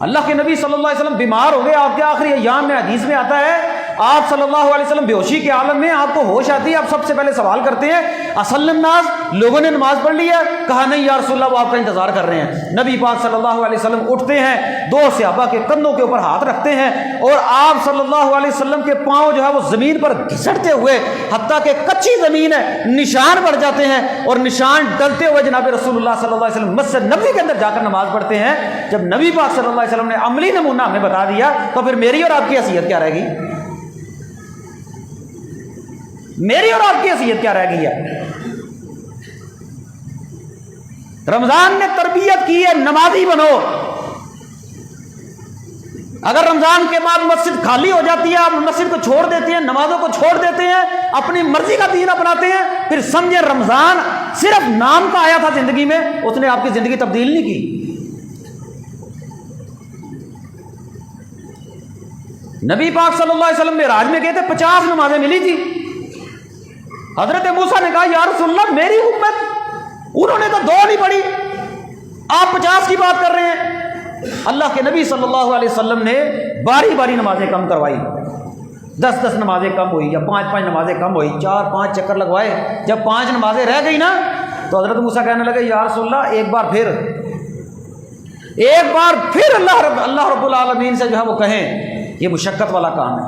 اللہ کے نبی صلی اللہ علیہ وسلم بیمار ہو گئے، آپ کے آخری ایام میں حدیث میں آتا ہے آپ صلی اللہ علیہ وسلم بے ہوشی کے عالم میں، آپ کو ہوش آتی ہے، آپ سب سے پہلے سوال کرتے ہیں اصل الناس، لوگوں نے نماز پڑھ لی ہے؟ کہا نہیں یا رسول اللہ، وہ آپ کا انتظار کر رہے ہیں۔ نبی پاک صلی اللہ علیہ وسلم اٹھتے ہیں، دو صحابہ کے کندھوں کے اوپر ہاتھ رکھتے ہیں اور آپ صلی اللہ علیہ وسلم کے پاؤں جو ہے وہ زمین پر گھسٹتے ہوئے، حتیٰ کہ کچی زمین ہے، نشان پڑ جاتے ہیں اور نشان ڈلتے ہوئے جناب رسول اللہ صلی اللہ علیہ وسلم مسجد نبوی کے اندر جا کر نماز پڑھتے ہیں۔ جب نبی پاک صلی اللہ علیہ وسلم نے عملی نمونہ ہمیں بتا دیا تو پھر میری اور آپ کی حیثیت کیا رہ گئی؟ میری اور آپ کی حیثیت کیا رہ گئی ہے؟ رمضان نے تربیت کی ہے نمازی بنو۔ اگر رمضان کے بعد مسجد خالی ہو جاتی ہے، آپ مسجد کو چھوڑ دیتے ہیں، نمازوں کو چھوڑ دیتے ہیں، اپنی مرضی کا دین اپناتے ہیں، پھر سمجھے رمضان صرف نام کا آیا تھا زندگی میں، اس نے آپ کی زندگی تبدیل نہیں کی۔ نبی پاک صلی اللہ علیہ وسلم معراج میں گئے تھے، 50 نمازیں ملی تھی۔ حضرت موسیٰ نے کہا یا رسول اللہ میری امت، انہوں نے تو 2 نہیں پڑھی، آپ 50 کی بات کر رہے ہیں۔ اللہ کے نبی صلی اللہ علیہ وسلم نے باری باری نمازیں کم کروائی، 10 نمازیں کم ہوئی یا 5 نمازیں کم ہوئی، 4-5 چکر لگوائے۔ جب 5 نمازیں رہ گئی نا تو حضرت موسیٰ کہنے لگے یا رسول اللہ ایک بار پھر اللہ رب العالمین سے جو ہے وہ کہیں، یہ مشقت والا کام ہے۔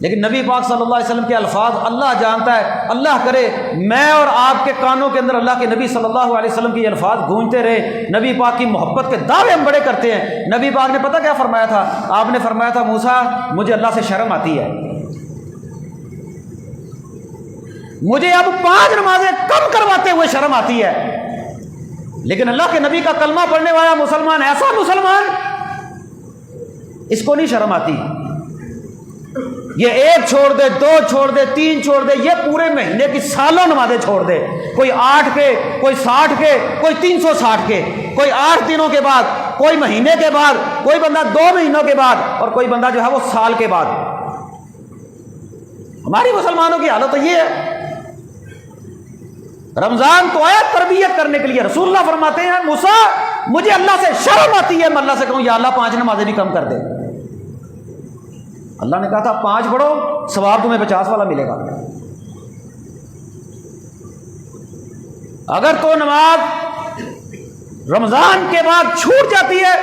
لیکن نبی پاک صلی اللہ علیہ وسلم کے الفاظ اللہ جانتا ہے، اللہ کرے میں اور آپ کے کانوں کے اندر اللہ کے نبی صلی اللہ علیہ وسلم کے الفاظ گونجتے رہے۔ نبی پاک کی محبت کے دعوے ہم بڑے کرتے ہیں۔ نبی پاک نے پتہ کیا فرمایا تھا؟ آپ نے فرمایا تھا موسیٰ مجھے اللہ سے شرم آتی ہے، مجھے اب 5 نمازیں کم کرواتے ہوئے شرم آتی ہے۔ لیکن اللہ کے نبی کا کلمہ پڑھنے والا مسلمان، ایسا مسلمان، اس کو نہیں شرم آتی۔ یہ 1 چھوڑ دے، 2 چھوڑ دے، 3 چھوڑ دے، یہ پورے مہینے کی سالوں نمازیں چھوڑ دے، کوئی 8 کے، کوئی 60 کے، کوئی 360 کے، کوئی 8 دنوں کے بعد، کوئی مہینے کے بعد، کوئی بندہ 2 مہینوں کے بعد اور کوئی بندہ جو ہے وہ سال کے بعد۔ ہماری مسلمانوں کی حالت تو یہ ہے۔ رمضان تو آیا تربیت کرنے کے لیے۔ رسول اللہ فرماتے ہیں موسیٰ مجھے اللہ سے شرم آتی ہے، میں اللہ سے کہوں یا اللہ 5 نمازیں بھی کم کر دے۔ اللہ نے کہا تھا 5 پڑھو، ثواب تمہیں 50 والا ملے گا۔ اگر تو نماز رمضان کے بعد چھوٹ جاتی ہے،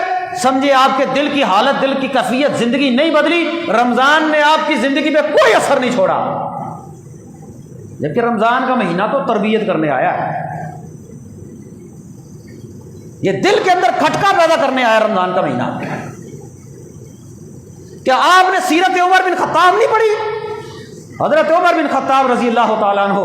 سمجھے آپ کے دل کی حالت، دل کی کیفیت، زندگی نہیں بدلی، رمضان نے آپ کی زندگی پہ کوئی اثر نہیں چھوڑا۔ جبکہ رمضان کا مہینہ تو تربیت کرنے آیا ہے، یہ دل کے اندر کھٹکا پیدا کرنے آیا رمضان کا مہینہ۔ کیا آپ نے سیرت عمر بن خطاب نہیں پڑھی؟ حضرت عمر بن خطاب رضی اللہ تعالیٰ عنہ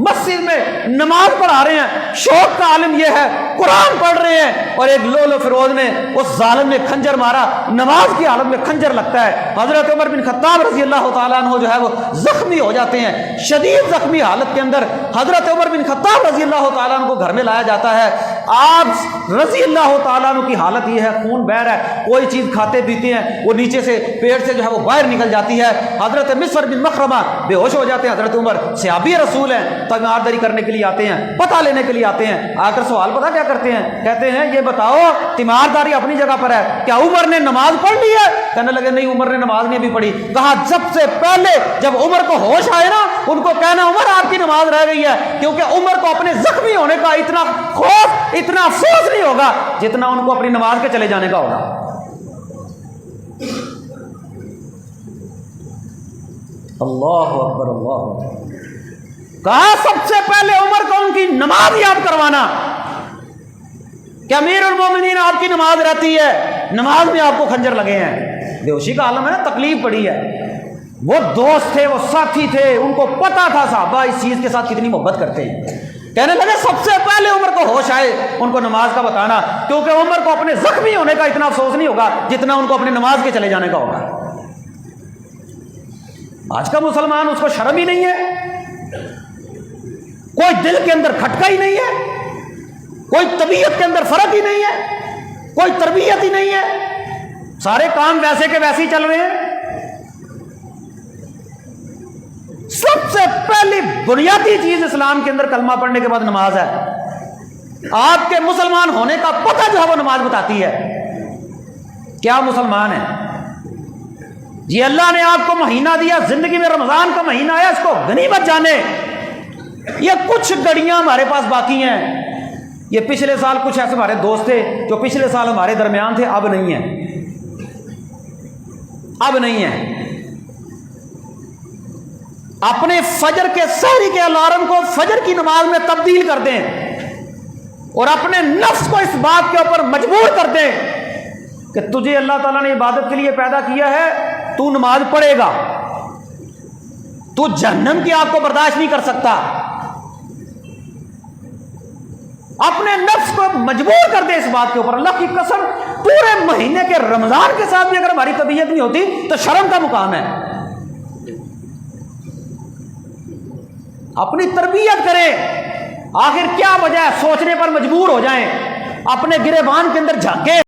مسجد میں نماز پڑھا رہے ہیں، شوق کا عالم یہ ہے، قرآن پڑھ رہے ہیں، اور ایک لولو فیروز نے اس ظالم نے کھنجر مارا، نماز کی حالت میں کھنجر لگتا ہے۔ حضرت عمر بن خطاب رضی اللہ تعالیٰ عنہ جو ہے وہ زخمی ہو جاتے ہیں، شدید زخمی حالت کے اندر حضرت عمر بن خطاب رضی اللہ تعالیٰ عنہ کو گھر میں لایا جاتا ہے۔ آپ رضی اللہ تعالیٰ عنہ کی حالت یہ ہے، خون بہہ رہا ہے، کوئی چیز کھاتے پیتے ہیں وہ نیچے سے پیٹ سے جو ہے وہ باہر نکل جاتی ہے۔ حضرت مصر بن مخرمہ بے ہوش ہو جاتے ہیں۔ حضرت عمر صحابی رسول ہیں، تیمارداری کرنے کے لیے آتے ہیں، پتہ لینے کے لیے آتے ہیں، آ کر سوال پتہ کیا کرتے ہیں؟ کہتے ہیں یہ بتاؤ تیمارداری اپنی جگہ پر ہے، کیا عمر نے نماز پڑھ لی ہے؟ کہنے لگے نہیں عمر نے نماز نہیں ابھی پڑھی۔ کہا سب سے پہلے جب عمر کو ہوش آئے نا، ان کو کہنا عمر آپ کی نماز رہ گئی ہے، کیونکہ عمر کو اپنے زخمی ہونے کا اتنا خوف، اتنا افسوس نہیں ہوگا جتنا ان کو اپنی نماز کے چلے جانے کا ہوگا۔ اللہ اکبر، اللہ اکبر۔ کہا سب سے پہلے عمر کو ان کی نماز یاد کروانا کہ امیر المومنین آپ کی نماز رہتی ہے، نماز میں آپ کو خنجر لگے ہیں۔ بے ہوشی کا عالم ہے نا، تکلیف پڑی ہے۔ وہ دوست تھے، وہ ساتھی تھے، ان کو پتا تھا صحابہ اس چیز کے ساتھ کتنی محبت کرتے ہیں۔ کہنے لگے سب سے پہلے عمر کو ہوش آئے ان کو نماز کا بتانا، کیونکہ عمر کو اپنے زخمی ہونے کا اتنا افسوس نہیں ہوگا جتنا ان کو اپنے نماز کے چلے جانے کا ہوگا۔ آج کا مسلمان اس کو شرم ہی نہیں ہے، کوئی دل کے اندر کھٹکا ہی نہیں ہے، کوئی طبیعت کے اندر فرق ہی نہیں ہے، کوئی تربیت ہی نہیں ہے، سارے کام ویسے کے ویسے ہی چل رہے ہیں۔ سب سے پہلی بنیادی چیز اسلام کے اندر کلمہ پڑھنے کے بعد نماز ہے۔ آپ کے مسلمان ہونے کا پتہ جو ہے وہ نماز بتاتی ہے. کیا مسلمان ہے جی؟ اللہ نے آپ کو مہینہ دیا، زندگی میں رمضان کا مہینہ آیا، اس کو غنیمت جانے. یہ کچھ گھڑیاں ہمارے پاس باقی ہیں. یہ پچھلے سال کچھ ایسے ہمارے دوست تھے جو پچھلے سال ہمارے درمیان تھے، اب نہیں ہیں، اب نہیں ہیں. اپنے فجر کے سحری کے الارم کو فجر کی نماز میں تبدیل کر دیں اور اپنے نفس کو اس بات کے اوپر مجبور کر دیں کہ تجھے اللہ تعالیٰ نے عبادت کے لیے پیدا کیا ہے، تو نماز پڑھے گا، تو جہنم کی آگ کو برداشت نہیں کر سکتا. اپنے نفس کو مجبور کر دے اس بات کے اوپر. اللہ کی قسم پورے مہینے کے رمضان کے ساتھ بھی اگر ہماری طبیعت نہیں ہوتی تو شرم کا مقام ہے. اپنی تربیت کریں. آخر کیا وجہ ہے سوچنے پر مجبور ہو جائیں؟ اپنے گریبان کے اندر جھانکیں.